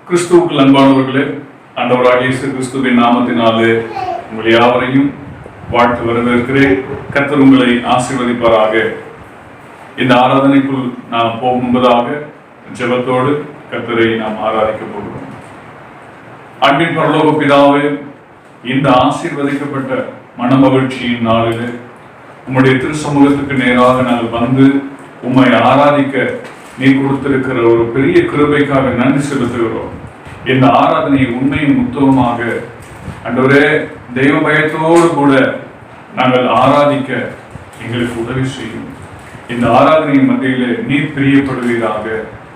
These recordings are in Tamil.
கிறிஸ்துவுக்குள் அன்பானவர்களே, ஆண்டவராகிய இயேசு கிறிஸ்துவின் நாமத்தினாலே உங்கள் யாவரையும் வாழ்த்து வரவேற்கிறேன். கர்த்தர் உங்களை ஆசீர்வதிப்பாராக. இந்த ஆராதனைக்குள் நாம் போகும் முன்பதாக ஜெபத்தோடு கர்த்தரை நாம் ஆராதிக்க போகிறோம். அன்பின் பரலோக பிதாவே, இந்த ஆசீர்வதிக்கப்பட்ட மனமகிழ்ச்சியின் நாளிலே உம்முடைய திருச்சமூகத்துக்கு நேராக நாங்கள் வந்து உம்மை ஆராதிக்க நீ கொடுத்திருக்கிற ஒரு பெரிய கிருபைக்காக நன்றி செலுத்துகிறோம். இந்த ஆராதனையை உண்மையும் உத்தமமாக ஆண்டவரே தெய்வ பயத்தோடு கூட நாங்கள் ஆராதிக்க எங்களுக்கு உதவி செய்யும். இந்த ஆராதனையின் மத்தியிலே நீர் பிரியப்படுவீராக.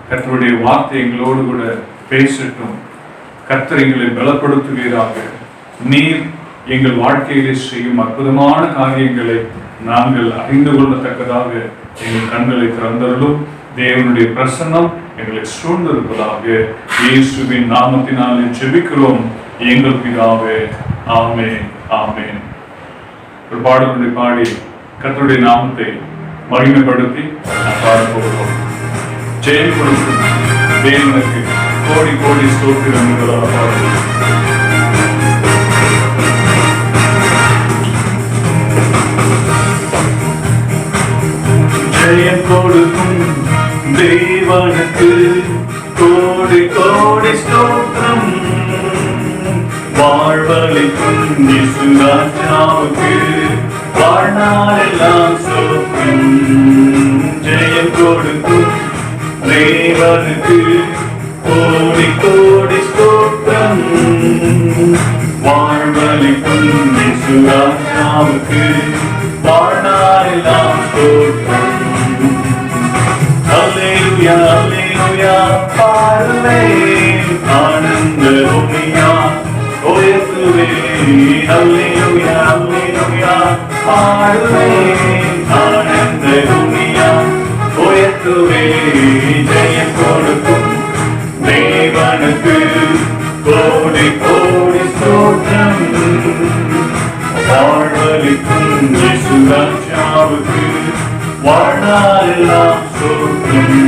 கர்த்தருடைய வார்த்தை எங்களோடு கூட பேசட்டும். கர்த்தர் எங்களை பலப்படுத்துவீராக. நீர் எங்கள் வாழ்க்கையிலே செய்யும் அற்புதமான காரியங்களை நாங்கள் அறிந்து கொள்ளத்தக்கதாக எங்கள் கண்களை திறந்தருளும். தேவனுடைய பிரசன்னம் எங்களை சூழ்ந்திருப்பதாக இயேசுவின் நாமத்தினாலே ஜெபிக்கிறோம் எங்கள் பிதாவே, ஆமென், ஆமென். ஒரு பாடலுடைய பாடி கர்த்தருடைய நாமத்தை மகிமைப்படுத்தி பாடப்போகிறோம். ஜெயம் கொடுக்கும் தேவனுக்கு கோடி கோடி ஸ்தோத்திரம் பாடுகிறோம். ஜெயம் கொடுக்கும் தேவனுக்கு கோடி கோடி ஸ்தோத்திரம். வாழ்வளிக்கும் இயேசு ராஜாவுக்கு வாழ்நாளெல்லாம் ஸ்தோத்திரம். ஜெயம் கொடுக்கும் தேவனுக்கு கோடி கோடி ஸ்தோத்திரம். வாழ்வளிக்கும் இயேசு ராஜாவுக்கு வாழ்நாளெல்லாம் ஸ்தோத்திரம். Alleluia, alleluia, பாடுவேன் ஆனந்த துணியா உயர்த்துவேன். Alleluia, alleluia, பாடுவேன் ஆனந்த துணியா உயர்த்துவேன். ஜெயம் கொடுக்கும் தேவனுக்கு கோடி கோடி ஸ்தோத்திரம். வாழ்வளிக்கும் இயேசு ராஜாவுக்கு வாழ்நாளெல்லாம் ஸ்தோத்திரம்.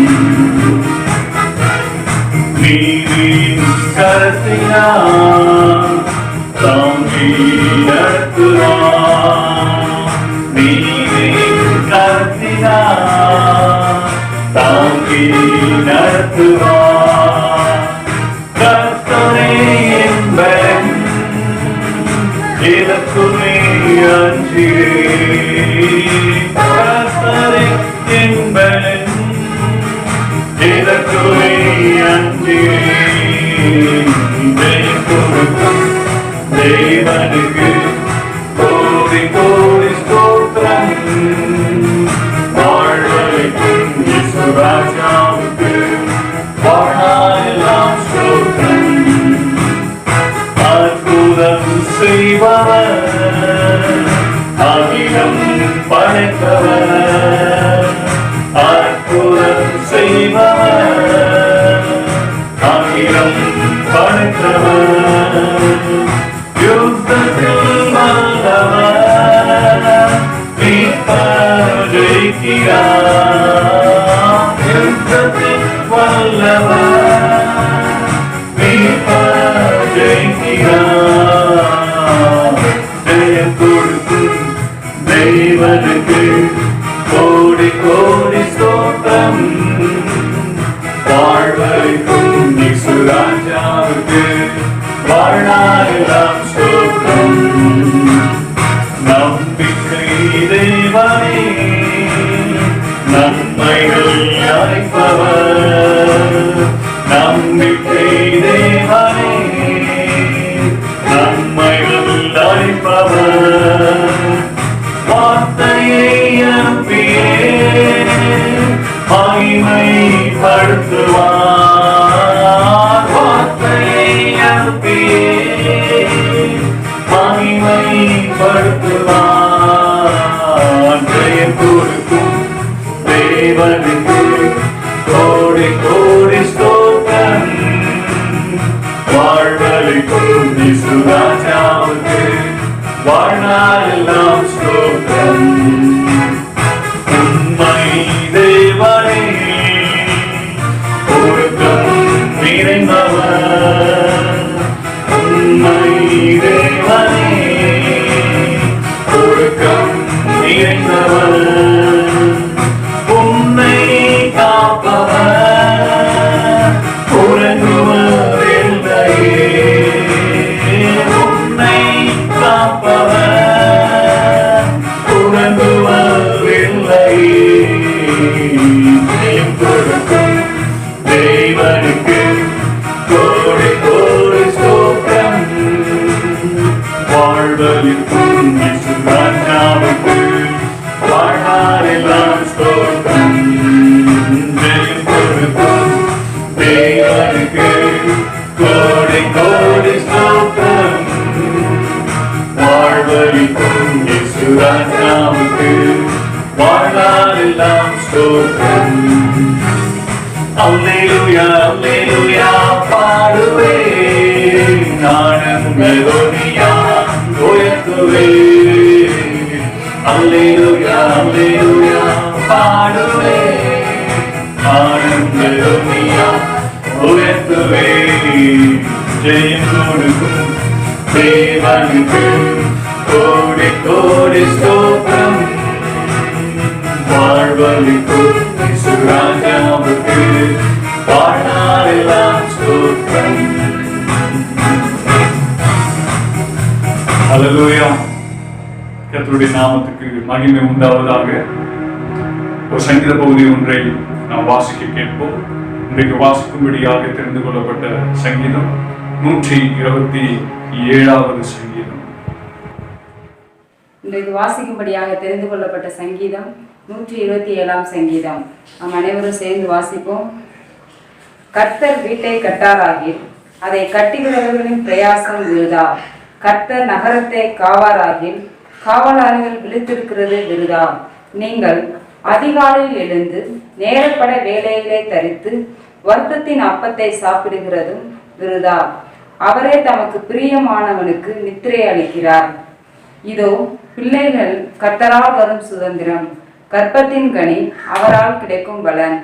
நீரின் கரத்தினால் தாங்கி நடத்துவார். நீரின் கரத்தினால் தாங்கி நடத்துவார். கர்த்தரே என்பன் எனக்குமே அஞ்சிரேன். கர்த்தரே என்பன் எனக்குமே அஞ்சிரேன். ஜெயம் கொடுக்கும் தேவனுக்கு கோடி கோடி ஸ்தோத்திரம். வாழ்வளிக்கும் இயேசு ராஜாவுக்கு வாழ்நாளெல்லாம் ஸ்தோத்திரம். அற்புதம் செய்பவர், அகிலம் படைத்தவர். அற்புதம் செய்பவர், அகிலம் படைத்தவர். யுத்தத்தில் வல்லவர், மீட்பர் ஜெயிக்கிறார். யுத்தத்தில் வல்லவர், மீட்பர் ஜெயிக்கிறார். ஜெயம் கொடுக்கும் தேவனுக்கு கோடி கோடி ஸ்தோத்திரம். வாழ்வளிக்கும் இயேசு ராஜாவுக்கு வாழ்நாளெல்லாம் ஸ்தோத்திரம். நம்பிக்கை தேவனே, நன்மைகள் அளிப்பவர். நம்பிக்கை தேவனே, நன்மைகள் அளிப்பவர். வார்த்தையை அனுப்பியே மகிமைப்படுத்துவார். வார்த்தையை அனுப்பியே மகிமைப்படுத்துவார். ஜெயம் கொடுக்கும் தேவனுக்கு கோடி கோடி ஸ்தோத்திரம். வாழ்வளிக்கும் இயேசு ராஜாவுக்கு வாழ்நாளெல்லாம் ஸ்தோத்திரம். உண்மை தேவனே, ஒழுக்கம் நிறைந்தவர். நிறைந்தவர் உன்னை காப்பவர் உறங்குவதில்லையே உன்னை காப்பவர் உறங்குவதில்லையே ஜெயம் கொடுக்கும் தேவனுக்கு கோடி கோடி ஸ்தோத்திரம் வாழ்வளிக்கும் இயேசு ராஜாவுக்கு வாழ்நாளெல்லாம் ஸ்தோத்திரம் ஜெயம் கொடுக்கும் தேவனுக்கு கோடி கோடி ஸ்தோத்திரம் வாழ்வளிக்கும் இயேசு ராஜாவுக்கு வாழ்நாளெல்லாம் ஸ்தோத்திரம் அல்லேலூயா அல்லேலூயா பாடுவே நானும் மெலோடியா உயர்த்துவே அல்லேலூயா அல்லேலூயா பாடுவே நானும் மெலோடியா உயர்த்துவே ஜெயம் கொடுக்கும் தேவனுக்கு கோடி கோடி ஸ்தோத்திரம் வாழ்வளிக்கும் இயேசு ராஜாவுக்கு வாழ்நாளெல்லாம் ஸ்தோத்திரம். ஹல்லேலூயா. கர்த்தருடைய நாமத்துக்கு மகிமை உண்டாவதாக. ஒரு சங்கீத பகுதி ஒன்றை நாம் வாசிக்க கேட்போம். இன்றைக்கு வாசிக்கும்படியாக தெரிந்து கொள்ளப்பட்ட சங்கீதம் 127வது சங்கீதம். இன்றைக்கு வாசிக்கும்படியாக தெரிந்து கொள்ளப்பட்ட சங்கீதம் 127ஆம் சங்கீதம். நாம் அனைவரும் சேர்ந்து வாசிப்போம். கர்த்தர் வீட்டை கட்டாராகி அதை கட்டுகிறவர்களின் பிரயாசம் விருதா. கர்த்தர் நகரத்தை காவாராகி காவலாளர்கள் விழித்திருக்கிறது விருதா. நீங்கள் அதிகாலையில் எழுந்து நேரப்பட வேலைகளை தரித்து வருத்தத்தின் அப்பத்தை சாப்பிடுகிறதும் விருதா. அவரே தமக்கு பிரியமானவனுக்கு நித்திரை அளிக்கிறார். இதோ பிள்ளைகள் கர்த்தரால் வரும் சுதந்திரம், கர்ப்பத்தின் கனி அவரால் கிடைக்கும் பலன்.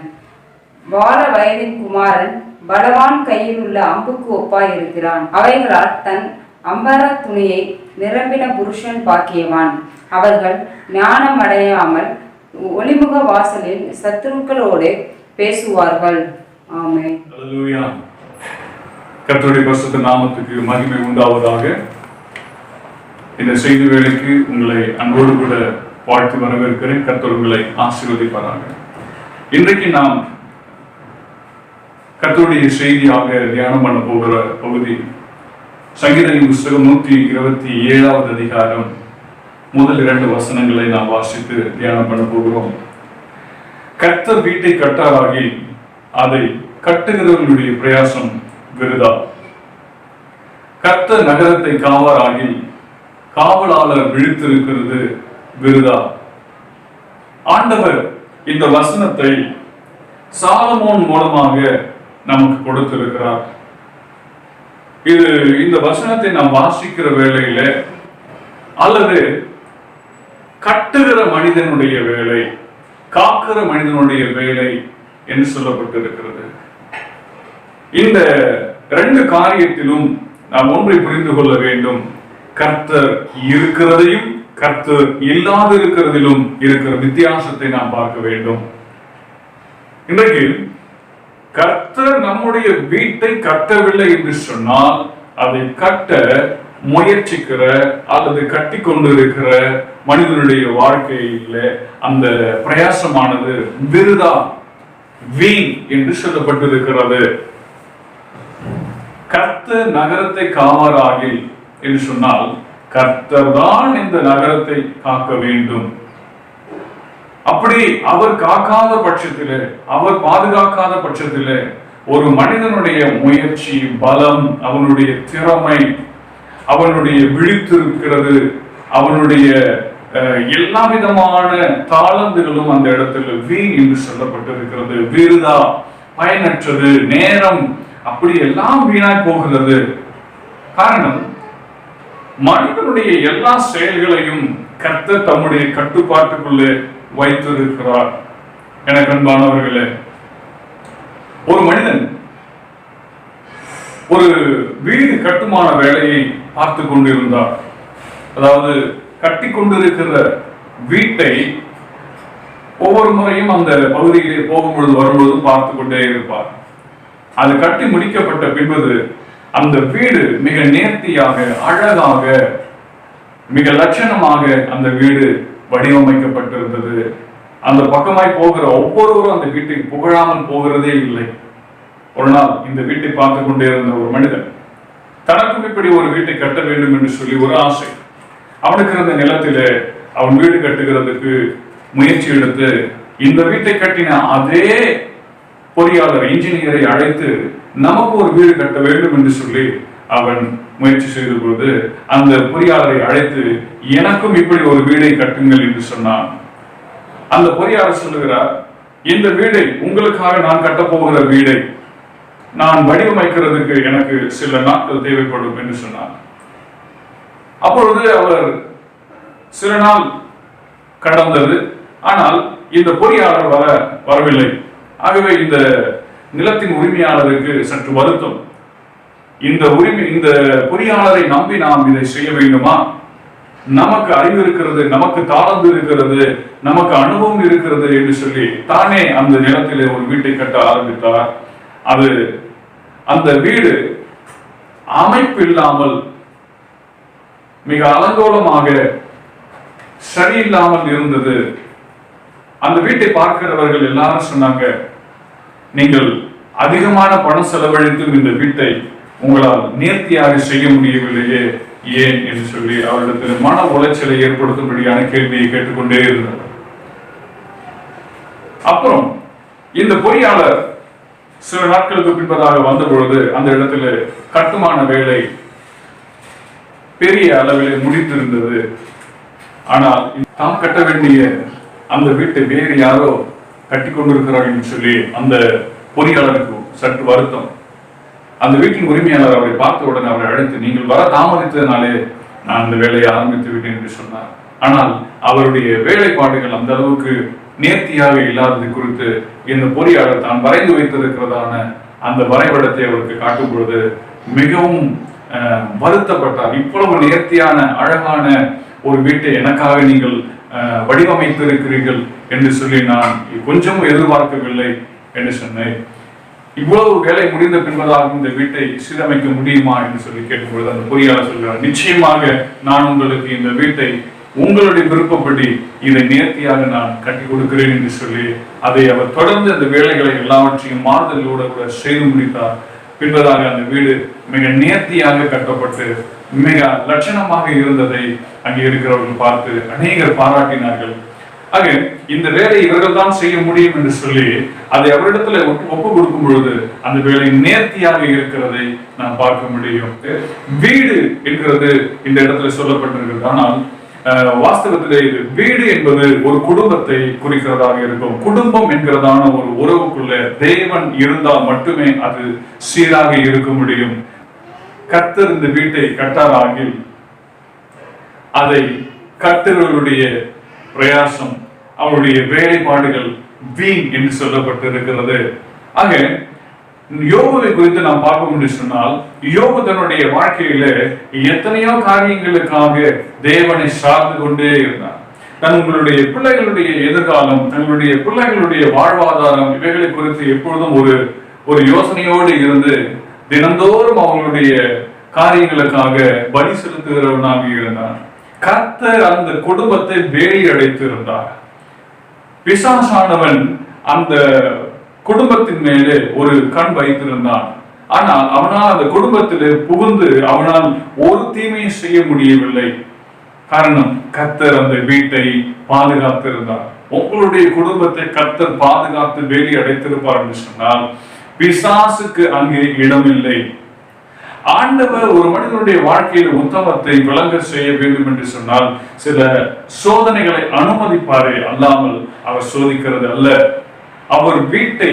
வார வயதின் குமாரன் பலவான் கையில் உள்ள அம்புக்கு ஒப்பாய் இருக்கிறான். அவைகளால் தன் அம்பர துணியை நிரம்பின புருஷன் பாக்கியவான். அவர்கள் ஞானம் அடையாமல் ஒளிமுக வாசலில் சத்துருக்களோடு பேசுவார்கள். ஆமென். அல்லேலூயா. கர்த்தருடைய பரிசுத்த நாமத்துக்கு மகிமை உண்டாவதாக. இந்த செய்தி வேளைக்கு உங்களை அன்போடு கூட வாழ்த்து வரவேற்கிறேன். கர்த்தர் உங்களை ஆசீர்வதிப்பாராக. இன்றைக்கு நாம் கர்த்தருடைய செய்தியாக தியானம் பண்ண போகிற பகுதி சங்கீதத்தின் புஸ்தகம் 127வது அதிகாரம் முதல் 2 வசனங்களை நாம் வாசித்து தியானம் பண்ண போகிறோம். கர்த்தர் வீட்டை கட்டாராகி அதை கட்டுகிறவர்களுடைய பிரயாசம் விருதா. கர்த்தர் நகரத்தை காவாராகி காவலாளர் விழித்திருக்கிறது விருதா. ஆண்டவர் இந்த வசனத்தை சாலமோன் மூலமாக நமக்கு கொடுத்திருக்கிறார். இந்த வசனத்தை நாம் வாசிக்கிற வேளையில அல்லது கட்டுகிற மனிதனுடைய வேலை, காக்கிற மனிதனுடைய வேலை என்று சொல்லப்பட்டிருக்கிறது. இந்த 2 காரியத்திலும் நாம் ஒன்றை புரிந்து கொள்ள வேண்டும். கர்த்தர் இருக்கிறதையும் கர்த்தர் இல்லாது இருக்கிறதிலும் இருக்கிற வித்தியாசத்தை நாம் பார்க்க வேண்டும். இன்றைக்கு கர்த்தர் நம்முடைய வீட்டை கட்டவில்லை என்று சொன்னால் அதை கட்ட முயற்சிக்கிற அல்லது கட்டி கொண்டு இருக்கிற மனிதனுடைய வாழ்க்கையில அந்த பிரயாசமானது விருதா, வீண் என்று சொல்லப்பட்டிருக்கிறது. கர்த்தர் நகரத்தை காவாராகி என்று சொன்னால் கர்த்தர் தான் இந்த நகரத்தை காக்க வேண்டும். அப்படி அவர் காக்காத பட்சத்திலே, அவர் பாதுகாக்காத பட்சத்திலே ஒரு மனிதனுடைய முயற்சி, பலம், அவனுடைய திறமை, அவனுடைய விழித்திருக்கிறது, அவனுடைய எல்லா விதமான தாளந்துகளும் அந்த இடத்துல வீண் என்று சொல்லப்பட்டிருக்கிறது. விருதா, பயனற்றது, நேரம் அப்படி எல்லாம் வீணாய் போகிறது. காரணம், மனிதனுடைய எல்லா செயல்களையும் கர்த்தர் தம்முடைய கட்டுப்பாட்டுக்குள்ளே வைத்திருக்கிறார். எனக்கு அன்பானவர்களே, ஒரு மனிதன் ஒரு வீடு கட்டுமான வேலையை பார்த்து கொண்டிருந்தார். அதாவது கட்டி கொண்டிருக்கிற வீட்டை ஒவ்வொரு முறையும் அந்த பகுதியிலே போகும்பொழுது வரும்பொழுது பார்த்து கொண்டே இருப்பார். அது கட்டி முடிக்கப்பட்ட பின்பு அந்த வீடு மிக நேர்த்தியாக, அழகாக, மிக லட்சணமாக அந்த வீடு வடிவமைக்கப்பட்டிருந்தது. அந்த பக்கமாய் போகிற ஒவ்வொருவரும் அந்த வீட்டை புகழாமல் போகிறதே இல்லை. ஒரு நாள் இந்த வீட்டை பார்த்து கொண்டே இருந்த ஒரு மனிதன் தனக்கும் இப்படி ஒரு வீட்டை கட்ட வேண்டும் என்று சொல்லி ஒரு ஆசை. அவனுக்கு இருந்த நிலத்திலே அவன் வீடு கட்டுகிறதுக்கு முயற்சி எடுத்து இந்த வீட்டை கட்டின அதே பொறியாளர், இன்ஜினியரை அழைத்து நமக்கு ஒரு வீடு கட்ட வேண்டும் என்று சொல்லி அவன் முயற்சி செய்த பொழுது அந்த பொறியாளரை அழைத்து எனக்கும் இப்படி ஒரு வீடை கட்டுங்கள் என்று சொன்னான். அந்த பொறியாளர் சொல்லுகிறார், இந்த வீடை உங்களுக்காக நான் கட்டப்போகிற வீடை நான் வடிவமைக்கிறதுக்கு எனக்கு சில நாட்கள் தேவைப்படும் என்று சொன்னார். அப்பொழுது அவர் சில நாள் கடந்தது. ஆனால் இந்த பொறியாளர் வரவில்லை. ஆகவே இந்த நிலத்தின் உரிமையாளருக்கு சற்று வருத்தம். இந்த பொறியாளரை நம்பி நாம் இதை செய்ய வேண்டுமா? நமக்கு அறிவு இருக்கிறது, நமக்கு தாளந்து இருக்கிறது, நமக்கு அனுபவம் இருக்கிறது என்று சொல்லி தானே அந்த நிலத்திலே ஒரு வீட்டை கட்ட ஆரம்பித்தார். அந்த வீடு அமைப்பு இல்லாமல் மிக அலங்கோலமாக சரியில்லாமல் இருந்தது. அந்த வீட்டை பார்க்கிறவர்கள் எல்லாரும் சொன்னாங்க, நீங்கள் அதிகமான பணம் செலவழித்தும் இந்த வீட்டை உங்களால் நேர்த்தியாக செய்ய முடியவில்லையே, ஏன் என்று சொல்லி அவரிடத்தில் மன உளைச்சலை ஏற்படுத்தும்படியான கேள்வியை கேட்டுக்கொண்டே இருந்தார். அப்புறம் இந்த பொறியாளர் சில நாட்களுக்கு பின்பதாக வந்த பொழுது அந்த இடத்துல கட்டுமான வேலை பெரிய அளவிலே முடித்திருந்தது. ஆனால் தாம் கட்ட வேண்டிய அந்த வீட்டை வேறு யாரோ கட்டி கொண்டிருக்கிறார் என்று சொல்லி அந்த பொறியாளருக்கு சற்று வருத்தம். அந்த வீட்டின் உரிமையாளர் அவரை பார்த்த உடனே அவரை அழைத்து, நீங்கள் வர தாமதித்ததினாலே நான் அந்த வேலையை ஆரம்பித்து விட்டேன் என்று சொன்னார். ஆனால் அவருடைய வேலைப்பாடுகள் அந்த அளவுக்கு நேர்த்தியாக இல்லாதது குறித்து இந்த பொறியாளர் தான் வரைந்து வைத்திருக்கிறதான அந்த வரைபடத்தை அவருக்கு காட்டும் பொழுது மிகவும் வருத்தப்பட்டார். இவ்வளவு நேர்த்தியான அழகான ஒரு வீட்டை எனக்காக நீங்கள் வடிவமைத்திருக்கிறீர்கள் என்று சொல்லி நான் கொஞ்சமும் எதிர்பார்க்கவில்லை என்று சொன்னேன். இவ்வளவு வேலை முடிந்த பின்பதாக இந்த வீட்டை சீரமைக்க முடியுமா என்று சொல்லி கேட்கும்பொழுது அந்த பொறியாளர் சொல்கிறார், நிச்சயமாக நான் உங்களுக்கு இந்த வீட்டை உங்களுடைய விருப்பப்படி இதை நேர்த்தியாக நான் கட்டி கொடுக்கிறேன் என்று சொல்லி அதை அவர் தொடர்ந்து அந்த வேலைகளை எல்லாவற்றையும் மாறுதலோடு கூட செய்து முடித்தார். பின்பதாக அந்த வீடு மிக நேர்த்தியாக கட்டப்பட்டு மிக லட்சணமாக இருந்ததை அங்கே இருக்கிறவர்கள் பார்த்து அநேகர் பாராட்டினார்கள். ஆக இந்த வேலை இவர்கள் தான் செய்ய முடியும் என்று சொல்லி அதை அவரிடத்துல ஒப்பு கொடுக்கும் பொழுது அந்த வேலை நேர்த்தியாக இருக்கிறதை நாம் பார்க்க முடியும். வீடு என்கிறது இந்த இடத்துல சொல்லப்பட்டிருக்கிறது. ஆனால் வாஸ்தவத்திலே வீடு என்பது ஒரு குடும்பத்தை குறிக்கிறதாக இருக்கும். குடும்பம் என்கிறதான ஒரு உறவுக்குள்ள தேவன் இருந்தால் மட்டுமே அது சீராக இருக்க முடியும். கர்த்தர் இந்த வீட்டை கட்டாராகில் அதை கர்த்தர்களுடைய பிரயாசம், அவருடைய வேலைப்பாடுகள் வீண் என்று சொல்லப்பட்டிருக்கிறது. ஆக யோபுவை குறித்து நாம் பார்க்க முடியும் சொன்னால், யோபு தன்னுடைய வாழ்க்கையில எத்தனையோ காரியங்களுக்காக தேவனை சார்ந்து கொண்டே இருந்தார். தங்களுடைய பிள்ளைகளுடைய எதிர்காலம், தங்களுடைய பிள்ளைகளுடைய வாழ்வாதாரம் இவைகளை குறித்து எப்பொழுதும் ஒரு யோசனையோடு இருந்து தினந்தோறும் அவங்களுடைய காரியங்களுக்காக பலி செலுத்துகிறவனாக இருந்தார். கர்த்தர் அந்த குடும்பத்தை வேலி அடைத்து இருந்தார். பிசாசானவன் அந்த குடும்பத்தின் மேலே ஒரு கண் வைத்திருந்தான். ஆனால் அவனால் அந்த குடும்பத்திலே புகுந்து அவனால் ஒரு தீமையும் செய்ய முடியவில்லை. காரணம், கர்த்தர் அந்த வீட்டை பாதுகாத்திருந்தார். உங்களுடைய குடும்பத்தை கர்த்தர் பாதுகாத்து வேலி அடைத்திருப்பார் என்று சொன்னால் பிசாசுக்கு அங்கே இடமில்லை. ஆண்டவர் ஒரு மனிதனுடைய வாழ்க்கையில் உத்தமத்தை விளங்க செய்ய வேண்டும் என்று சொன்னால் சில சோதனைகளை அனுமதிப்பாரே அல்லாமல் அவர் சோதிக்கிறது அல்ல. அவர் வீட்டை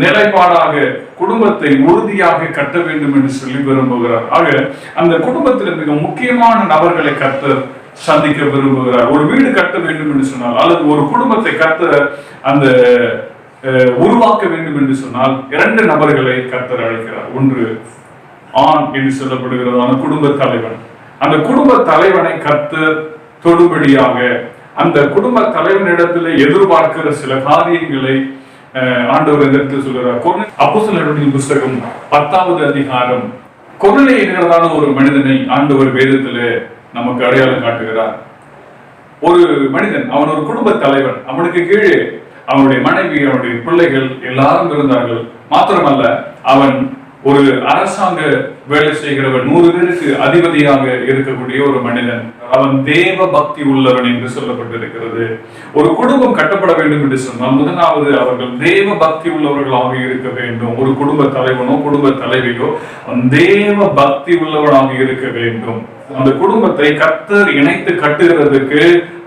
நிலைப்பாடாக, குடும்பத்தை உறுதியாக கட்ட வேண்டும் என்று சொல்லி விரும்புகிறார். ஆக அந்த குடும்பத்தில் மிக முக்கியமான நபர்களை கர்த்தர் சந்திக்க விரும்புகிறார். ஒரு வீடு கட்ட வேண்டும் என்று சொன்னால் அல்லது ஒரு குடும்பத்தை கர்த்தர் அந்த உருவாக்க வேண்டும் என்று சொன்னால் இரண்டு நபர்களை கர்த்தர் அழைக்கிறார். ஒன்று ஆண் என்று சொல்லப்படுகிறதான குடும்ப தலைவன். அந்த குடும்ப தலைவனை கர்த்தர் தொடுபடியாக அந்த குடும்ப தலைவனிடத்துல எதிர்பார்க்கிற சில காரியங்களை ஆண்டவர் இந்த இடத்துல சொல்றார். அப்போஸ்தலர்களுடைய புஸ்தகம் 10வது அதிகாரம் கொர்நேலியு என்கிறதான ஒரு மனிதனை ஆண்டவர் வேதத்துல நமக்கு அடையாளம் காட்டுகிறார். ஒரு மனிதன், அவன் ஒரு குடும்ப தலைவன். அவனுக்கு கீழே அவனுடைய மனைவி, அவனுடைய பிள்ளைகள் எல்லாரும் இருந்தார்கள். மாத்திரமல்ல, அவன் ஒரு அரசாங்க வேலை செய்கிறவன், 100 பேருக்கு அதிபதியாக இருக்கக்கூடிய ஒரு மனிதன். அவன் தேவ பக்தி உள்ளவன் என்று சொல்லப்பட்டிருக்கிறது. ஒரு குடும்பம் கட்டப்பட வேண்டும் என்று சொன்னால் முதலாவது அவர்கள் தேவ பக்தி உள்ளவர்களாக இருக்க வேண்டும். ஒரு குடும்ப தலைவனோ குடும்ப தலைவியோ தேவ பக்தி உள்ளவனாக இருக்க வேண்டும். அந்த குடும்பத்தை கர்த்தர் இணைத்து கட்டுகிறதுக்கு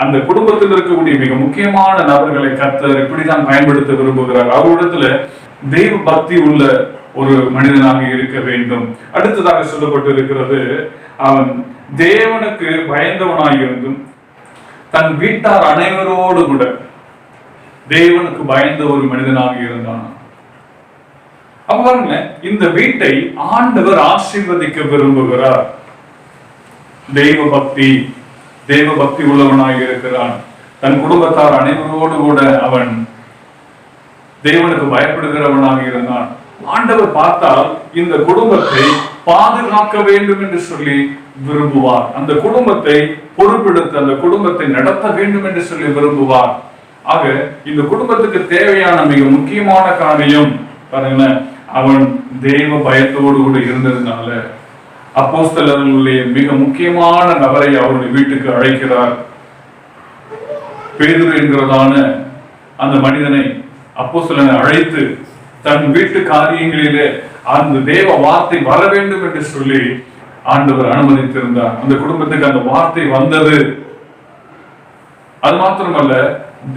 அந்த குடும்பத்தில் இருக்கக்கூடிய மிக முக்கியமான நபர்களை கர்த்தர் இப்படிதான் பயன்படுத்த விரும்புகிறார். அவரிடத்துல தெய்வ பக்தி உள்ள ஒரு மனிதனாக இருக்க வேண்டும். அடுத்ததாக சொல்லப்பட்டு இருக்கிறது, அவன் தேவனுக்கு பயந்தவனாக இருந்தும் தன் வீட்டார் அனைவரோடு கூட தேவனுக்கு பயந்த ஒரு மனிதனாக இருந்தான். அப்ப பாருங்க, இந்த வீட்டை ஆண்டவர் ஆசீர்வதிக்க விரும்புகிறார். தெய்வ பக்தி உள்ளவனாக இருக்கிறான். தன் குடும்பத்தார் அனைவரோடு கூட அவன் தேவனுக்கு பயப்படுகிறவனாக இருந்தான். ஆண்டவர் பார்த்தால் இந்த குடும்பத்தை பாதுகாக்க வேண்டும் என்று சொல்லி விரும்புவார். அந்த குடும்பத்தை பொறுப்பெடுத்து அந்த குடும்பத்தை நடத்த வேண்டும் என்று சொல்லி விரும்புவார். ஆக இந்த குடும்பத்துக்கு தேவையான மிக முக்கியமான காரியம் பாருங்களேன், அவன் தெய்வ பயத்தோடு கூட இருந்ததுனால அப்போஸ்தலர்களுடைய மிக முக்கியமான நபரை அவருடைய வீட்டுக்கு அழைக்கிறார். பேதுரு என்கிறதான அந்த மனிதனை அப்போஸ்தலனை அழைத்து தன் வீட்டு காரியங்களிலே அந்த தேவ வார்த்தை வர வேண்டும் என்று சொல்லி ஆண்டவர் அனுமதித்திருந்தார். அந்த குடும்பத்துக்கு அந்த வார்த்தை வந்தது. அது மாத்திரமல்ல,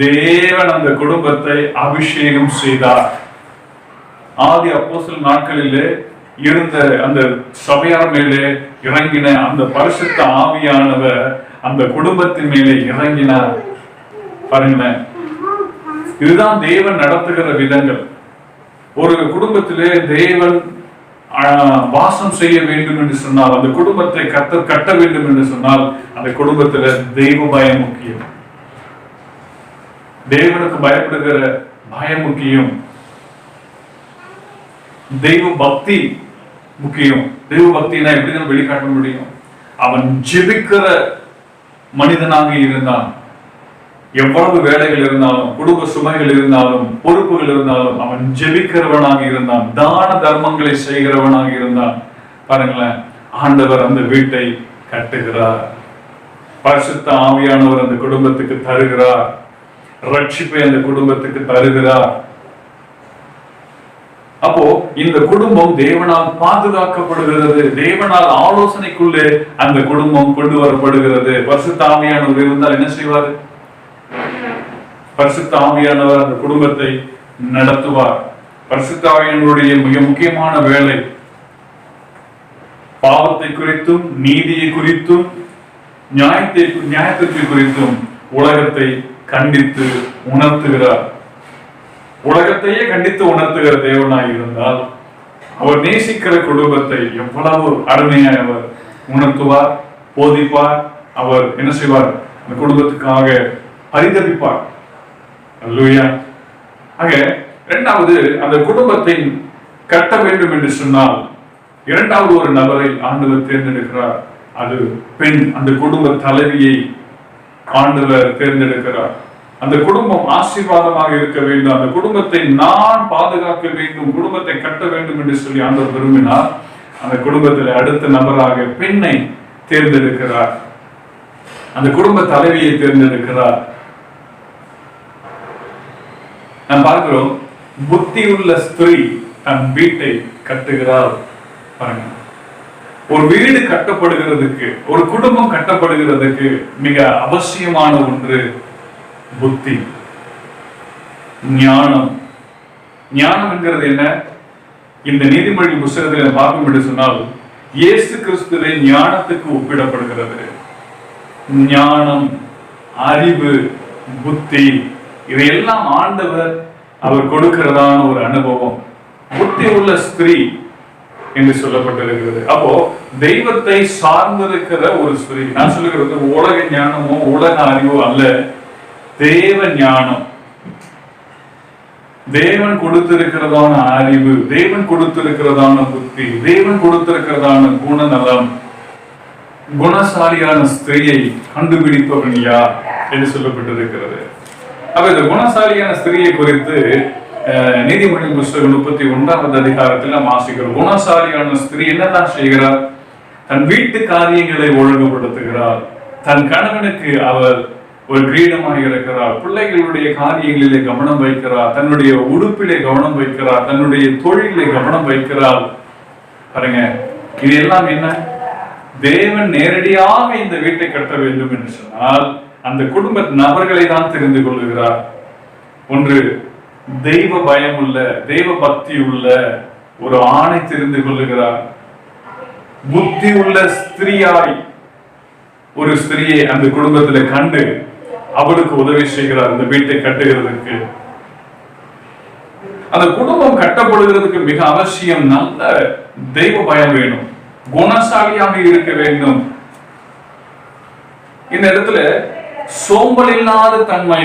தேவன் அந்த குடும்பத்தை அபிஷேகம் செய்தார். ஆதி அப்போஸ்தலர் நாட்களிலே இருந்த அந்த சபையார் மேலே இறங்கின அந்த பரிசுத்த ஆவியானவர் அந்த குடும்பத்தின் மேலே இறங்கினார். பாருங்களேன், இதுதான் தேவன் நடத்துகிற விதங்கள். ஒரு குடும்பத்திலே தேவன் வாசம் செய்ய வேண்டும் என்று சொன்னால், அந்த குடும்பத்தை கட்ட வேண்டும் என்று சொன்னால், அந்த குடும்பத்துல தெய்வ பயம் முக்கியம். தேவனுக்கு பயப்படுகிற பயம் முக்கியம். தெய்வ பக்தி முக்கியம். தெய்வ பக்தினா எப்படிதான் வெளிக்காட்ட முடியும்? அவன் ஜெபிக்கிற மனிதனாக இருந்தான். எவ்வளவு வேலைகள் இருந்தாலும், குடும்ப சுமைகள் இருந்தாலும், பொறுப்புகள் இருந்தாலும் அவன் ஜெபிக்கிறவனாக இருந்தான். தான தர்மங்களை செய்கிறவனாக இருந்தான். பாருங்களேன், ஆண்டவர் அந்த வீட்டை கட்டுகிறார். பரிசுத்த ஆவியானவர் அந்த குடும்பத்துக்கு தருகிறார். ரட்சிப்பை அந்த குடும்பத்துக்கு தருகிறார். அப்போ இந்த குடும்பம் தேவனால் பாதுகாக்கப்படுகிறது. தேவனால் ஆலோசனைக்குள்ளே அந்த குடும்பம் கொண்டு வரப்படுகிறது. பரிசுத்த ஆவியானவர் இருந்தால் என்ன செய்வார்? பரிசுத்த ஆவியானவர் அந்த குடும்பத்தை நடத்துவார். பரிசுத்த ஆவியானவருடைய மிக முக்கியமான வேலை பாவத்தை குறித்தும் நீதியை குறித்தும் நியாயத்திற்கு குறித்தும் உலகத்தை கண்டித்து உணர்த்துகிறார். உலகத்தையே கண்டித்து உணர்த்துகிற தேவனாய் இருந்தால் அவர் நேசிக்கிற குடும்பத்தை எவ்வளவு அருமையாய் அவர் உணர்த்துவார், போதிப்பார். அவர் என்ன செய்வார்? அந்த குடும்பத்துக்காக பரிதபிப்பார். அல்லேலூயா. ஆக இரண்டாவது, அந்த குடும்பத்தை கட்ட வேண்டும் என்று சொன்னால் இரண்டாவது ஒரு நபரை ஆண்டவர் தேர்ந்தெடுக்கிறார். அது பெண். அந்த குடும்ப தலைவியை ஆண்டவர் தேர்ந்தெடுக்கிறார். அந்த குடும்பம் ஆசீர்வாதமாக இருக்க வேண்டும். அந்த குடும்பத்தை நான் பாதுகாக்க வேண்டும், குடும்பத்தை கட்ட வேண்டும் என்று சொல்லி ஆண்டவர் விரும்பினார். அந்த குடும்பத்தில் அடுத்த நபராக பெண்ணை தேர்ந்தெடுக்கிறார். அந்த குடும்ப தலைவியை தேர்ந்தெடுக்கிறார். நாம் பார்க்கிறோம், புத்தியுள்ள ஸ்திரீ தன் வீட்டை கட்டுகிறார். பாருங்க, ஒரு வீடு கட்டப்படுகிறதுக்கு, ஒரு குடும்பம் கட்டப்படுகிறதுக்கு மிக அவசியமான ஒன்று புத்தி, ஞானம். ஞானம் என்கிறது என்ன? இந்த நீதிமொழி புத்தகத்தில் பார்க்கும் என்று சொன்னால் இயேசு கிறிஸ்துவை ஞானத்துக்கு ஒப்பிடப்படுகிறது. ஞானம், அறிவு, புத்தி, இதையெல்லாம் ஆண்டவர் அவர் கொடுக்கிறதான ஒரு அனுபவம். புத்தி உள்ள ஸ்திரீ என்று சொல்லப்பட்டிருக்கிறது. அப்போ தெய்வத்தை சார்ந்திருக்கிற ஒரு ஸ்திரீ. நான் சொல்லுகிறது உலக ஞானமோ உலக அறிவோ அல்ல, தேவ ஞானம், தேவன் கொடுத்திருக்கிறதான அறிவு, தேவன் கொடுத்திருக்கிறதான புத்தி, தேவன் கொடுத்திருக்கிறதான குணநலம், குணசாலியான ஸ்திரீயை கண்டுபிடிப்பவன் யார் என்று சொல்லப்பட்டிருக்கிறது. அப்ப இந்த குணசாலியான ஸ்திரீயை குறித்து நீதிமொழி புஸ்தகம் 31வது அதிகாரத்தில் நாம் வாசிக்கிறோம். குணசாலியான ஸ்திரீ என்னதான் செய்கிறார்? தன் வீட்டு காரியங்களை ஒழுங்குபடுத்துகிறார். தன் கணவனுக்கு அவர் ஒரு கிரீடமாக இருக்கிறார். பிள்ளைகளுடைய காரியங்களிலே கவனம் வைக்கிறார். தன்னுடைய உடுப்பிலே கவனம் வைக்கிறார். தன்னுடைய தொழிலே கவனம் வைக்கிறார். பாருங்க, இது எல்லாம் என்ன? தேவன் நேரடியாக இந்த வீட்டை கட்ட வேண்டும் என்று சொன்னால் அந்த குடும்ப நபர்களை தான் தெரிந்து கொள்ளுகிறார். ஒன்று, தெய்வ பயம் உள்ள, தெய்வ பக்தி உள்ள ஒரு ஆணை தெரிந்து கொள்ளுகிறார். புத்தி உள்ள ஸ்திரீயாய் ஒரு ஸ்திரியை அந்த குடும்பத்தில் கண்டு அவளுக்கு உதவி செய்கிறார் இந்த வீட்டை கட்டுகிறதுக்கு. அந்த குடும்பம் கட்டப்படுகிறதுக்கு மிக அவசியம் நல்ல தெய்வ பயம் வேணும், குணசாலியாக இருக்க வேண்டும். இந்த இடத்துல சோம்பல் இல்லாத தன்மை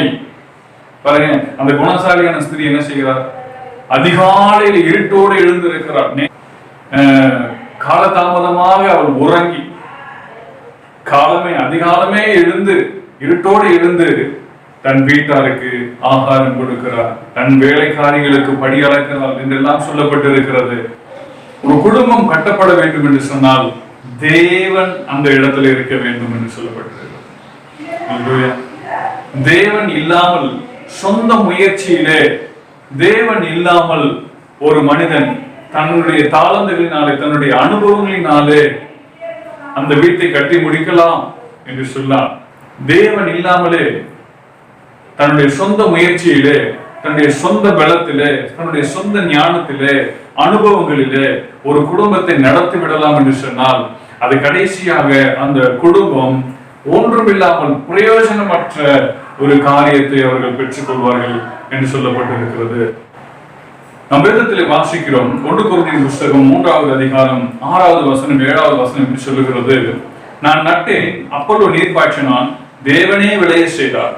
பாருங்க. அந்த குணசாலியான ஸ்திரீ என்ன செய்கிறார்? அதிகாலையில் இருட்டோடு எழுந்திருக்கிறார். காலதாமதமாக அவள் உறங்கி அதிகாலமே எழுந்து இருட்டோடு எழுந்து தன் வீட்டாருக்கு ஆகாரம் கொடுக்கிறார், தன் வேலைக்காரிகளுக்கு படி அளக்கிறார் என்றெல்லாம் சொல்லப்பட்டிருக்கிறது. ஒரு குடும்பம் கட்டப்பட வேண்டும் என்று சொன்னால் தேவன் அந்த இடத்துல இருக்க வேண்டும் என்று சொல்லப்பட்டிருக்கிறது. தேவன் இல்லாமல், சொந்த முயற்சியிலே தேவன் இல்லாமல் ஒரு மனிதன் தன்னுடைய தாளந்துகளினாலே, தன்னுடைய அனுபவங்களினாலே அந்த வீட்டை கட்டி முடிக்கலாம் என்று சொன்னார். தேவன் இல்லாமலே தன்னுடைய சொந்த முயற்சியிலே, தன்னுடைய சொந்த பலத்திலே, தன்னுடைய சொந்த ஞானத்திலே, அனுபவங்களிலே ஒரு குடும்பத்தை நடத்தி விடலாம் என்று சொன்னால் அது கடைசியாக அந்த குடும்பம் ஒன்றுமில்லாமல் பிரயோஜனமற்ற ஒரு காரியத்தை அவர்கள் பெற்றுக் கொள்வார்கள் என்று சொல்லப்பட்டிருக்கிறது. நம் வேதத்திலே வாசிக்கிறோம். 1 கொரிந்தியர் புஸ்தகம் 3வது அதிகாரம் 6வது வசனம் 7வது வசனம் என்று சொல்லுகிறது, நான் நட்டேன், அப்பொல்லோ நீர் பாய்ச்சினான், தேவனே விளைய செய்தார்.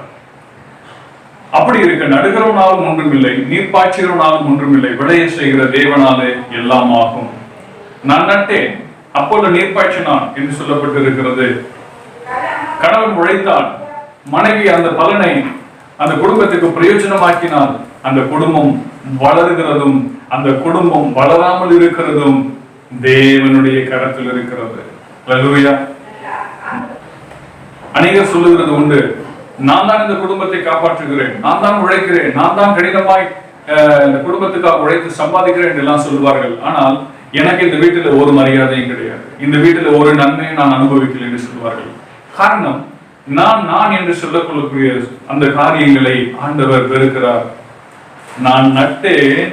அப்படி இருக்க நடுகிறவனாலும் ஒன்றுமில்லை, நீர் பாய்ச்சுகிறவனாலும் ஒன்றுமில்லை, விளைய செய்கிற தேவனாலே எல்லாம் ஆகும். நான் நட்டேன், அப்பொல்லோ நீர் பாய்ச்சினான் என்று சொல்லப்பட்டிருக்கிறது. கணவன் உழைத்தான், மனைவி அந்த பலனை அந்த குடும்பத்துக்கு பிரயோஜனமாக்கினால் அந்த குடும்பம் வளர்கிறதும் அந்த குடும்பம் வளராமல் இருக்கிறதும் தேவனுடைய கரத்தில் இருக்கிறது. அல்லேலூயா. அநேகர் சொல்லுகிறது உண்டு, நான் தான் இந்த குடும்பத்தை காப்பாற்றுகிறேன், நான் தான் உழைக்கிறேன், நான் தான் கடினமாய் இந்த குடும்பத்துக்காக உழைத்து சம்பாதிக்கிறேன் எல்லாம் சொல்லுவார்கள். ஆனால் எனக்கு இந்த வீட்டில் ஒரு மரியாதையும் கிடையாது, இந்த வீட்டில் ஒரு நன்மையும் நான் அனுபவிக்கல என்று சொல்லுவார்கள். காரணம், நான் என்று சொல்லக்கூடிய அந்த காரியங்களை ஆண்டவர் வெறுக்கிறார். நான் நட்டேன்,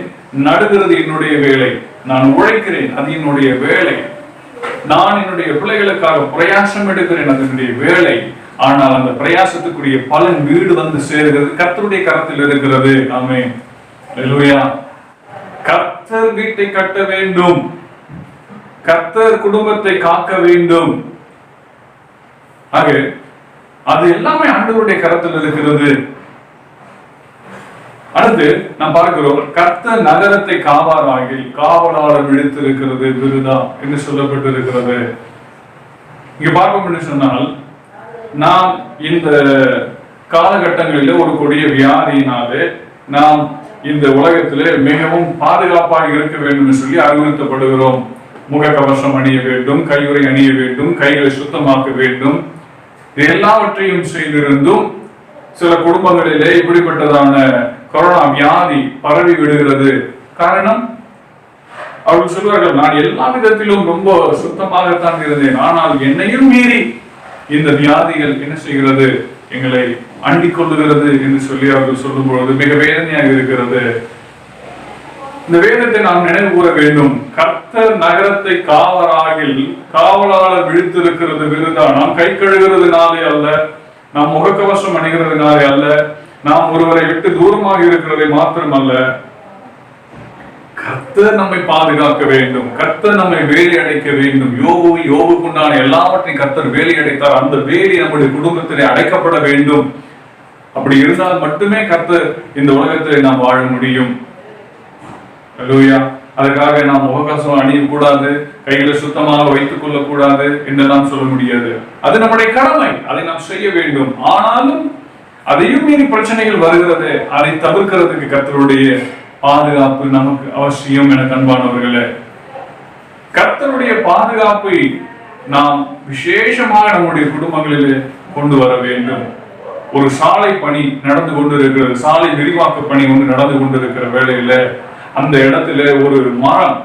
நடுகிறது என்னுடைய வேலை, நான் உழைக்கிறேன், அது என்னுடைய வேலை, நான் என்னுடைய பிள்ளைகளுக்காக பிரயாசம் எடுக்கிறேன், அது என்னுடைய வேலை. ஆனால் அந்த பிரயாசத்துக்குரிய பலன் வீடு வந்து சேருகிறது, கர்த்தருடைய கரத்தில் இருக்கிறது. ஆமென். அல்லேலூயா. கர்த்தர் வீட்டை கட்ட வேண்டும், கர்த்தர் குடும்பத்தை காக்க வேண்டும். ஆக அது எல்லாமே ஆண்டவருடைய கரத்தில் இருக்கிறது. அடுத்து நாம் பார்க்கிறோம், கர்த்தர் நகரத்தை காவாராகி காவலாளர் விடுத்திருக்கிறது விருதா என்று சொல்லப்பட்டிருக்கிறது. இங்க பார்ப்போம் என்று சொன்னால், நாம் இந்த காலகட்டங்களில் ஒரு கொடிய வியாதியினாலே நாம் இந்த உலகத்திலே மிகவும் பாதுகாப்பாக இருக்க வேண்டும் என்று சொல்லி அறிவுறுத்தப்படுகிறோம். முகக்கவசம் அணிய வேண்டும், கையுறை அணிய வேண்டும், கைகளை சுத்தமாக்க வேண்டும். எல்லாவற்றையும் செய்திருந்தும் சில குடும்பங்களிலே இப்படிப்பட்டதான கொரோனா வியாதி பரவி விடுகிறது. காரணம், அவர்கள் சொல்வார்கள், நான் எல்லா விதத்திலும் ரொம்ப சுத்தமாகத்தான் இருந்தேன், ஆனால் என்னையும் மீறி இந்த வியாதிகள் என்ன செய்கிறது, எங்களை அண்டிக் கொள்ளுகிறது என்று சொல்லி அவர்கள் சொல்லும் பொழுது மிக வேதனையாக இருக்கிறது. இந்த வேதத்தை நாம் நினைவு கூற வேண்டும். கர்த்தர் நகரத்தை காவலாகில் காவலாளர் விழித்திருக்கிறது விருதா. நாம் கை கழுகிறதுனாலே அல்ல, நாம் முகக்கவசம் அணிகிறதுனாலே அல்ல, நாம் ஒருவரை விட்டு தூரமாக இருக்கிறதை மாத்திரம் அல்ல, கர்த்தர் நம்மை பாதுகாக்க வேண்டும், கர்த்தர் நம்மை வேலி அடைக்க வேண்டும். யோபுக்குண்டான எல்லாவற்றையும் கர்த்தர் வேலி அடைத்தார். அந்த வேலி நம்முடைய குடும்பத்திலே அடைக்கப்பட வேண்டும் அப்படி இருந்தால் மட்டுமே கர்த்தர் இந்த உலகத்திலே நாம் வாழ முடியும். அல்லேலூயா. அதுக்காக நாம் முகக்கவசம் அணியக்கூடாது, கைகளை சுத்தமாக வைத்துக் கொள்ளக்கூடாது என்றெல்லாம் சொல்ல முடியாது. அது நம்முடைய கடமை, அதை நாம் செய்ய வேண்டும். ஆனாலும் அதையும் மீறி பிரச்சனைகள் வருகிறது. அதை தவிர்க்கிறதுக்கு கர்த்தருடைய பாதுகாப்பு நமக்கு அவசியம். என அன்பானவர்களே, கர்த்தருடைய பாதுகாப்பை நாம் விசேஷமாக நம்முடைய குடும்பங்களிலே கொண்டு வர வேண்டும். ஒரு சாலை பணி நடந்து கொண்டிருக்கிறது, சாலை விரிவாக்க பணி ஒன்று நடந்து கொண்டிருக்கிற வேளையில அந்த இடத்துல ஒரு மரம்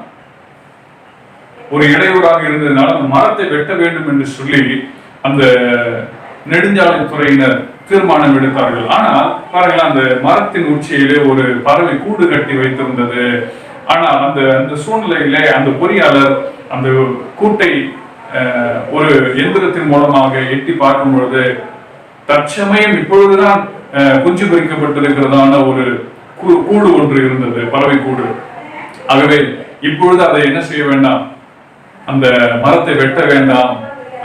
ஒரு இடையூறாக இருந்ததுனால அந்த மரத்தை வெட்ட வேண்டும் என்று சொல்லி அந்த நெடுஞ்சாலைத்துறையினர் தீர்மானம் எடுத்தார்கள். ஆனால் பாருங்கள், அந்த மரத்தின் உச்சியிலே ஒரு பறவை கூடு கட்டி வைத்திருந்தது. ஆனால் அந்த சூழ்நிலையிலே அந்த பொறியாளர் அந்த கூட்டை ஒரு எந்திரத்தின் மூலமாக எட்டி பார்க்கும் பொழுது தற்சமயம் இப்பொழுதுதான் குஞ்சு பொறிக்கப்பட்டிருக்கிறதான ஒரு கூடு ஒன்று இருந்தது, பறவை கூடு. ஆகவே இப்பொழுது அதை என்ன செய்ய வேண்டாம், அந்த மரத்தை வெட்ட வேண்டாம்,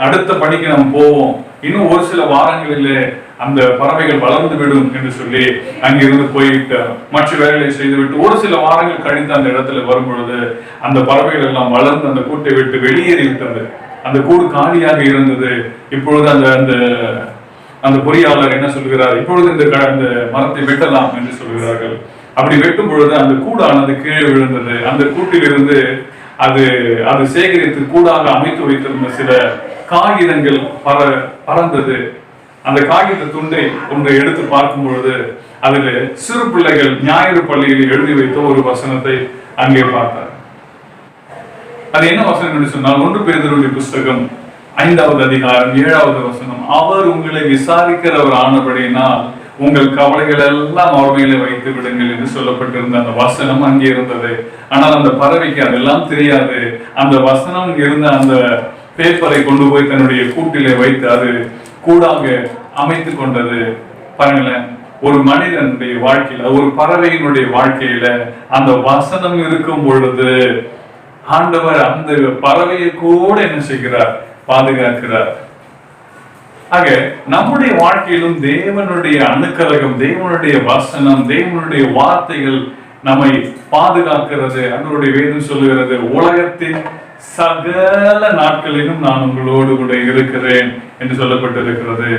அடுத்த பணிக்கு நாம் போவோம், இன்னும் ஒரு சில வாரங்களிலே அந்த பறவைகள் வளர்ந்து விடும் என்று சொல்லி அங்கிருந்து போயிட்டு மற்ற வேலைகளை செய்துவிட்டு ஒரு சில வாரங்கள் கழித்து அந்த இடத்துல வரும் பொழுது அந்த பறவைகள் எல்லாம் வளர்ந்து அந்த கூட்டை விட்டு வெளியேறிவிட்டது. அந்த கூடு காலியாக இருந்தது. இப்பொழுது அந்த அந்த அந்த பொறியாளர் என்ன சொல்கிறார், இப்பொழுது இந்த மரத்தை வெட்டலாம் என்று சொல்கிறார்கள். அப்படி வெட்டும் பொழுது அந்த கூடானது கீழே விழுந்தது. அந்த கூட்டிலிருந்து அது சேகரித்து கூடாக அமைத்து வைத்திருந்த சில காகிதங்கள் பறந்தது. அந்த காகித துண்டை ஒன்றை எடுத்து பார்க்கும் பொழுது அதில் சிறு பிள்ளைகள் ஞாயிறு பள்ளியில் எழுதி வைத்த ஒரு வசனத்தை அங்கே பார்த்தார். அது என்ன வசனம் என்று சொன்னால் 1 பேதுருவின் புஸ்தகம் 5வது அதிகாரம் 7வது வசனம், அவர் உங்களை விசாரிக்கிறவர் ஆனபடியினால் உங்கள் கவலைகள் எல்லாம் அவர் மேலே வைத்து விடுங்கள் என்று சொல்லப்பட்டிருந்த அந்த வசனம் அங்கே இருந்தது. ஆனால் அந்த பறவைக்கு அதெல்லாம் தெரியாது. அந்த வசனம் இருந்த அந்த பேப்பரை கொண்டு போய் தன்னுடைய கூட்டிலே வைத்து அது கூடாக அமைத்து கொண்டது. பாருங்களேன், ஒரு மனிதனுடைய வாழ்க்கையில, ஒரு பறவையினுடைய வாழ்க்கையில அந்த வசனம் இருக்கும் பொழுது ஆண்டவர் அந்த பறவையை கூட என்ன செய்கிறார், பாதுகாக்கிறார். ஆக நம்முடைய வாழ்க்கையிலும் தேவனுடைய அணுக்கலகம், தேவனுடைய வசனம், தேவனுடைய வார்த்தைகள் நம்மை பாதுகாக்கிறது. அதனுடைய வேதம் சொல்லுகிறது, உலகத்தின் சகல நாட்களிலும் நான் உங்களோடு கூட இருக்கிறேன் என்று சொல்லப்பட்டிருக்கிறது.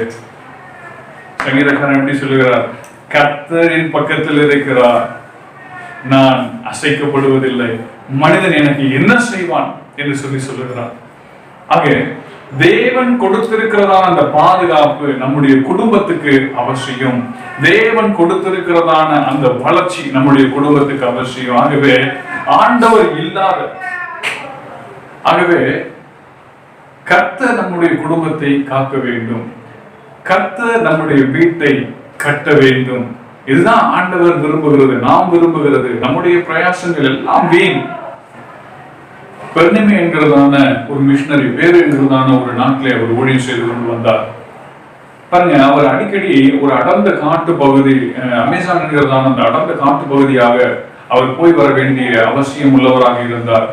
சங்கீதக்காரன் எப்படி சொல்லுகிறார், கர்த்தரின் பக்கத்தில் இருக்கிறார், நான் அசைக்கப்படுவதில்லை, மனிதன் எனக்கு என்ன செய்வான் என்று சொல்லுகிறார். ஆக தேவன் கொடுத்திருக்கிறதான அந்த பாதுகாப்பு நம்முடைய குடும்பத்துக்கு அவசியம். தேவன் கொடுத்திருக்கிறதான அந்த வளர்ச்சி நம்முடைய குடும்பத்துக்கு அவசியம். ஆகவே ஆண்டவர் இல்லாத, ஆகவே கர்த்தர் நம்முடைய குடும்பத்தை காக்க வேண்டும், கர்த்தர் நம்முடைய வீட்டை கட்ட வேண்டும். இதுதான் ஆண்டவர் விரும்புகிறது, நாம் விரும்புகிறது. நம்முடைய பிரயாசங்கள் எல்லாம் வீண். பெர்னிமே என்கிறதான ஒரு மிஷனரி, வேறு என்கிறதான ஒரு நாட்டிலே அவர் ஊழியம் செய்து கொண்டு வந்தார். பாருங்க, அவர் அடிக்கடி ஒரு அடர்ந்த காட்டு பகுதி, அமேசான் என்கிறதான அந்த அடர்ந்த காட்டு பகுதியாக அவர் போய் வர வேண்டிய அவசியம் உள்ளவராக இருந்தார்.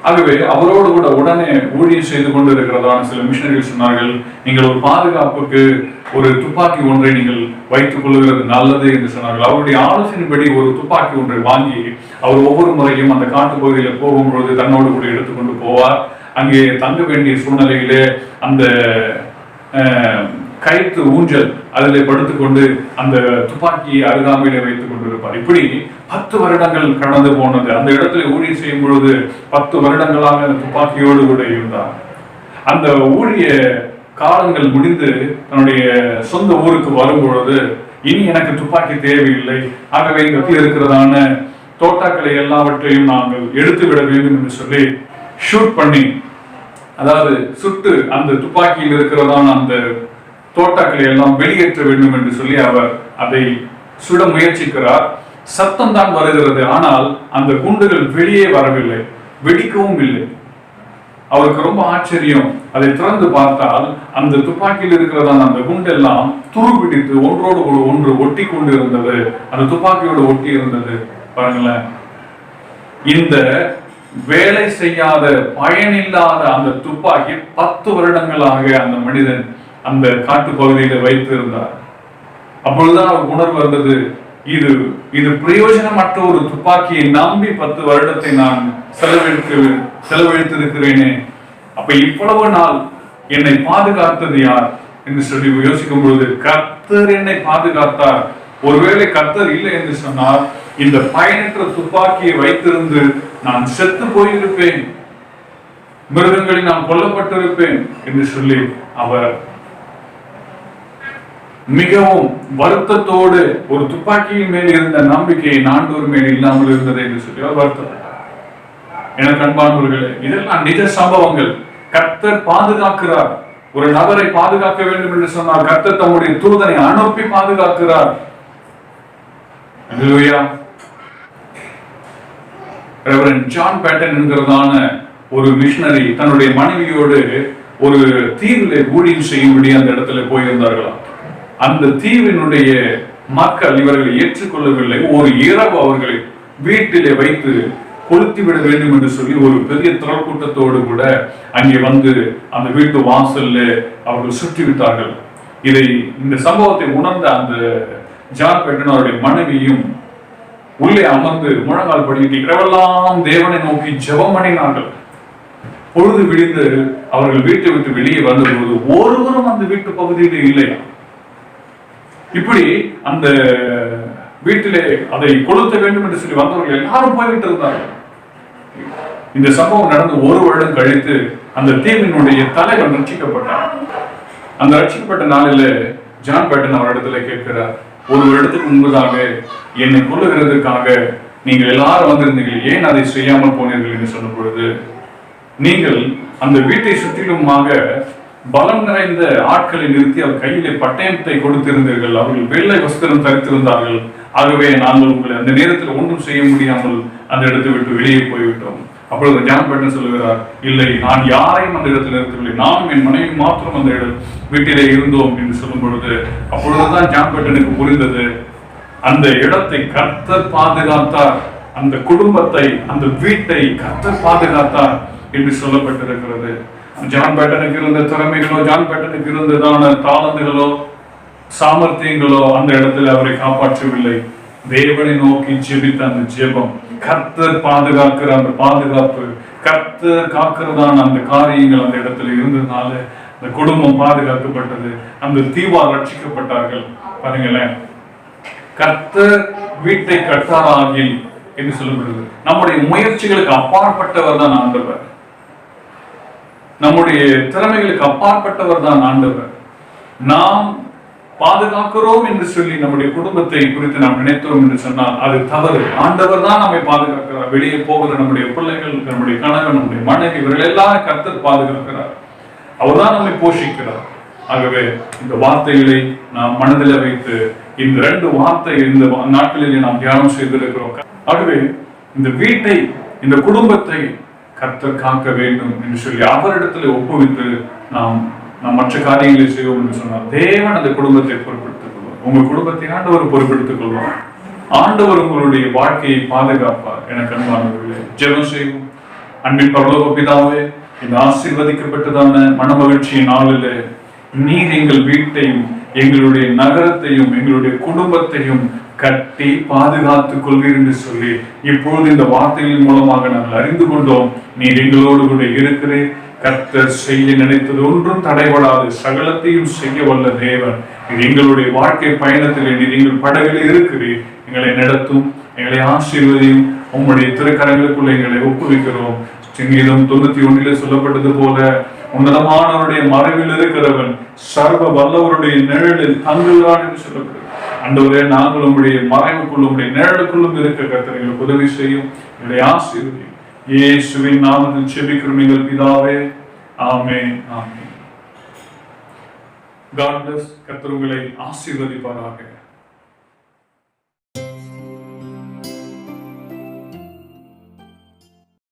ஆகவே அவரோடு கூட உடனே ஊழியம் செய்து கொண்டு இருக்கிறதான சில மிஷனரிகள் சொன்னார்கள், நீங்கள் ஒரு பாதுகாப்புக்கு ஒரு துப்பாக்கி ஒன்றை நீங்கள் வைத்துக் கொள்ளுகிறது நல்லது என்று சொன்னார்கள். அவருடைய ஆலோசனைப்படி ஒரு துப்பாக்கி ஒன்றை வாங்கி அவர் ஒவ்வொரு முறையும் அந்த காட்டு பகுதியில் போகும்பொழுது தன்னோடு கூட எடுத்துக்கொண்டு போவார். அங்கே தங்க வேண்டிய சூழ்நிலையிலே அந்த கயிற்று ஊஞ்சல் அதில் படுத்துக்கொண்டு அந்த துப்பாக்கியை அருகாமையிலே வைத்துக் கொண்டிருப்பார். இப்படி 10 வருடங்கள் கடந்து போனது. அந்த இடத்துல ஊழியம் செய்யும் பொழுது 10 வருடங்களாக அந்த துப்பாக்கியோடு கூட இருந்தார். அந்த ஊழிய காலங்கள் முடிந்து தன்னுடைய சொந்த ஊருக்கு வரும் பொழுது, இனி எனக்கு துப்பாக்கி தேவையில்லை, ஆகவே இங்கே இருக்கிறதான தோட்டாக்களை எல்லாவற்றையும் நாங்கள் எடுத்து விட வேண்டும் என்று சொல்லி ஷூட் பண்ணி, அதாவது சுட்டு அந்த துப்பாக்கியில் இருக்கிறதான அந்த தோட்டாக்களை எல்லாம் வெளியேற்ற வேண்டும் என்று சொல்லி அவர் அதை சுட முயற்சிக்கிறார். சத்தம் தான் வருகிறது, ஆனால் அந்த குண்டுகள் வெளியே வரவில்லை, வெடிக்கவும் இல்லை. அவருக்கு ரொம்ப ஆச்சரியம். அதை திறந்து பார்த்தால் அந்த துப்பாக்கியில் இருக்கிறதான அந்த குண்டெல்லாம் துருப்பிடித்து ஒன்றோடு ஒன்று ஒட்டி கொண்டு இருந்தது. அந்த துப்பாக்கியோடு ஒட்டி இருந்தது. பாருங்களேன், இந்த வேலை செய்யாத பயனில்லாத அந்த துப்பாக்கி 10 வருடங்களாக அந்த மனிதன் அந்த காட்டு பகுதியில வைத்திருந்தார். அப்பொழுதுதான் அவர் உணர்வு வந்தது, இது இது பிரயோஜனமற்ற ஒரு துப்பாக்கியை நம்பி 10 வருடத்தை நான் செலவழித்திருக்கிறேனே. அப்ப இவ்வளவு நாள் என்னை பாதுகாத்தது யார் என்று சொல்லி யோசிக்கும் பொழுது, கர்த்தர் என்னை பாதுகாத்தார். ஒருவேளை கர்த்தர் இல்லை என்று சொன்னால் இந்த பயனற்ற துப்பாக்கியை வைத்திருந்து நான் செத்து போயிருப்பேன், மிருகங்களில் நான் கொல்லப்பட்டிருப்பேன் என்று சொல்லி அவர் மிகவும் வருத்தத்தோடு ஒரு துப்பாக்கியின் மேல் இருந்த நம்பிக்கையை ஆண்டவர் மேல் இல்லாமல் இருந்தது என்று சொல்லி அவர் வருத்தப்பட்டார். எனக்கு அன்பானவர்களே, இதெல்லாம் நிஜ சம்பவங்கள். கர்த்தர் பாதுகாக்கிறார். ஒரு நபரை பாதுகாக்க வேண்டும் என்று சொன்னால் கர்த்தர் தம்முடைய தூதனை அனுப்பி பாதுகாக்கிறார். அல்லேலூயா. ரெவரண்ட் ஜான் பேட்டன் என்கிறதான ஒரு மிஷனரி தன்னுடைய மனைவியோடு ஒரு தீவிலே ஊழியம் செய்யும்படி அந்த இடத்துல போயிருந்தார்களாம். அந்த தீவினுடைய மக்கள் இவர்களை ஏற்றுக்கொள்ளவில்லை. ஒரு இரவு அவர்களை வீட்டிலே வைத்து கொளுத்திவிட வேண்டும் என்று சொல்லி ஒரு பெரிய திரள் கூட்டத்தோடு கூட அங்கே வந்து அந்த வீட்டு வாசல்ல அவர்கள் சுற்றி விட்டார்கள். இந்த சம்பவத்தை உணர்ந்த அந்த ஜான் பேட்டன் அவருடைய மனைவியும் உள்ளே அமர்ந்து முழங்கால் படிக்கிட்டு இரவெல்லாம் தேவனை நோக்கி ஜெபம் பண்ணினார்கள். பொழுது விடிந்து அவர்கள் வீட்டை விட்டு வெளியே வந்தபோது ஒருவரும் அந்த வீட்டு பகுதியிலே இல்லையா. இப்படி அந்த வீட்டிலே அதை கொளுத்த வேண்டும் என்று சொல்லி வந்தவர்கள் எல்லாரும் போய்விட்டு இருந்தார்கள். இந்த சம்பவம் நடந்து 1 வருடம் கழித்து அந்த தீவினுடைய தலைவர் ரட்சிக்கப்பட்டார். அந்த ரட்சிக்கப்பட்ட நாளில் ஜான் பேட்டன் அவரிடத்துல கேட்கிறார், 1 வருடத்துக்கு முன்பதாக என்னை கொல்லுகிறதுக்காக நீங்கள் எல்லாரும் வந்திருந்தீர்கள், ஏன் அதை செய்யாமல் போனீர்கள் என்று சொன்ன பொழுது, நீங்கள் அந்த வீட்டை சுற்றிலுமாக பலம் நிறைந்த ஆட்களை நிறுத்தி அவர் கையிலே பட்டயத்தை கொடுத்திருந்தீர்கள், அவர்கள் வெள்ளை வஸ்திரம் தரித்திருந்தார்கள். ஆகவே நாங்கள் உங்களை அந்த நேரத்தில் ஒன்றும் செய்ய முடியாமல் அந்த இடத்தை விட்டு வெளியே போய்விட்டோம். அப்பொழுது ஜான் பேட்டன் சொல்லுகிறார், இல்லை, நான் யாரையும் அந்த இடத்தில் நிறுத்தவில்லை, நானும் என் மனைவி மாத்திரம் அந்த வீட்டிலே இருந்தோம் என்று சொல்லும் பொழுது அப்பொழுதுதான் ஜான் பேட்டனுக்கு புரிந்தது, அந்த இடத்தை கர்த்தர் பாதுகாத்தார், அந்த குடும்பத்தை அந்த வீட்டை கர்த்தர் பாதுகாத்தார் என்று சொல்லப்பட்டிருக்கிறது. ஜான் பேட்டனுக்கு இருந்த திறமைகளோ ஜான் பேட்டனுக்கு இருந்ததான தாளந்துகளோ சாமர்த்தியங்களோ அந்த இடத்துல அவரை காப்பாற்றவில்லை. தேவனை நோக்கி ஜெபித்த அந்த ஜெபம், கர்த்தர் பாதுகாக்கிற அந்த பாதுகாப்பு, கர்த்தர் காக்கிறதான அந்த காரியங்கள் அந்த இடத்துல இருந்ததுனால அந்த குடும்பம் பாதுகாக்கப்பட்டது. அந்த தீவார் ரட்சிக்கப்பட்டார்கள். பாருங்களேன், கர்த்தர் வீட்டை கட்டாராகில் என்று சொல்லப்படுது. நம்முடைய முயற்சிகளுக்கு அப்பாற்பட்டவர் தான் ஆண்டவர். நம்முடைய திறமைகளுக்கு அப்பாற்பட்டவர் தான் ஆண்டவர். நாம் பாதுகாக்கிறோம் என்று சொல்லி நம்முடைய குடும்பத்தை குறித்து நாம் நினைத்தோம் என்று சொன்னால் அது தவறு. ஆண்டவர் தான் நம்மை பாதுகாக்கிறார். வெளியே போகிற நம்முடைய பிள்ளைகள், நம்முடைய கணவன், நம்முடைய மனைவி, இவர்கள் எல்லாரும் கர்த்தர் பாதுகாக்கிறார். அவர்தான் நம்மை போஷிக்கிறார். ஆகவே இந்த வார்த்தைகளை நாம் மனதில் வைத்து இந்த 2 வார்த்தை இந்த நாட்களிலே நாம் தியானம் செய்திருக்கிறோம். ஆகவே இந்த வீட்டை, இந்த குடும்பத்தை கர்த்தர் காக்க வேண்டும் என்று சொல்லி அவரிடத்துல ஒப்புவித்து நாம் மற்ற காரியங்களை செய்வோம் என்று சொன்னார் தேவன் அந்த குடும்பத்தை பொறுப்பெடுத்துக் கொள்வார். உங்க குடும்பத்தை ஆண்டவர் பொறுப்பெடுத்துக் கொள்வார். ஆண்டவர் உங்களுடைய வாழ்க்கையை பாதுகாப்பார். எனக்கு அன்பானவர்களே, ஜெபம் செய்வோம். அன்பின் பரலோக பிதாவே, இந்த ஆசீர்வதிக்கப்பட்டதான மனமகிழ்ச்சியின் நாளில் நீர் எங்கள் வீட்டையும் எங்களுடைய நகரத்தையும் எங்களுடைய குடும்பத்தையும் கட்டி பாதுகாத்துக் கொள்வீர் என்று சொல்லி இப்பொழுது இந்த வார்த்தைகளின் மூலமாக நாங்கள் அறிந்து கொண்டோம். நீர் எங்களோடு கூட இருக்கிறேன். கர்த்தர் செய்ய நினைத்தது ஒன்றும் தடைபடாது, சகலத்தையும் செய்ய வல்ல தேவன். இது எங்களுடைய வாழ்க்கை பயணத்தில் நீர் எங்கள் படகில் இருக்கிறீர். எங்களை நடத்தும், எங்களை ஆசீர்வதியும். உங்களுடைய திருக்கரங்களுக்குள்ள எங்களை ஒப்புவிக்கிறோம். சங்கீதம் 91 சொல்லப்பட்டது போல, உன்னதமானவருடைய மறைவில் இருக்கிறவன் சர்வ வல்லவருடைய நிழலில் தங்குகிறான் என்று சொல்லப்படுது. ஆண்டவரே, நாங்கள் உங்களுடைய மறைவுக்குள்ளும் உங்களுடைய நிழலுக்குள்ளும் இருக்க கர்த்தர் எங்களுக்கு உதவி செய்யும். எங்களை ஆசீர்வதியும். இயேசுவின் நாமத்தில் ஜெபிக்கிறோம் எங்கள் பிதாவே. ஆமென், ஆமென். God bless. கர்த்தர் உங்களை ஆசீர்வதிப்பாராக.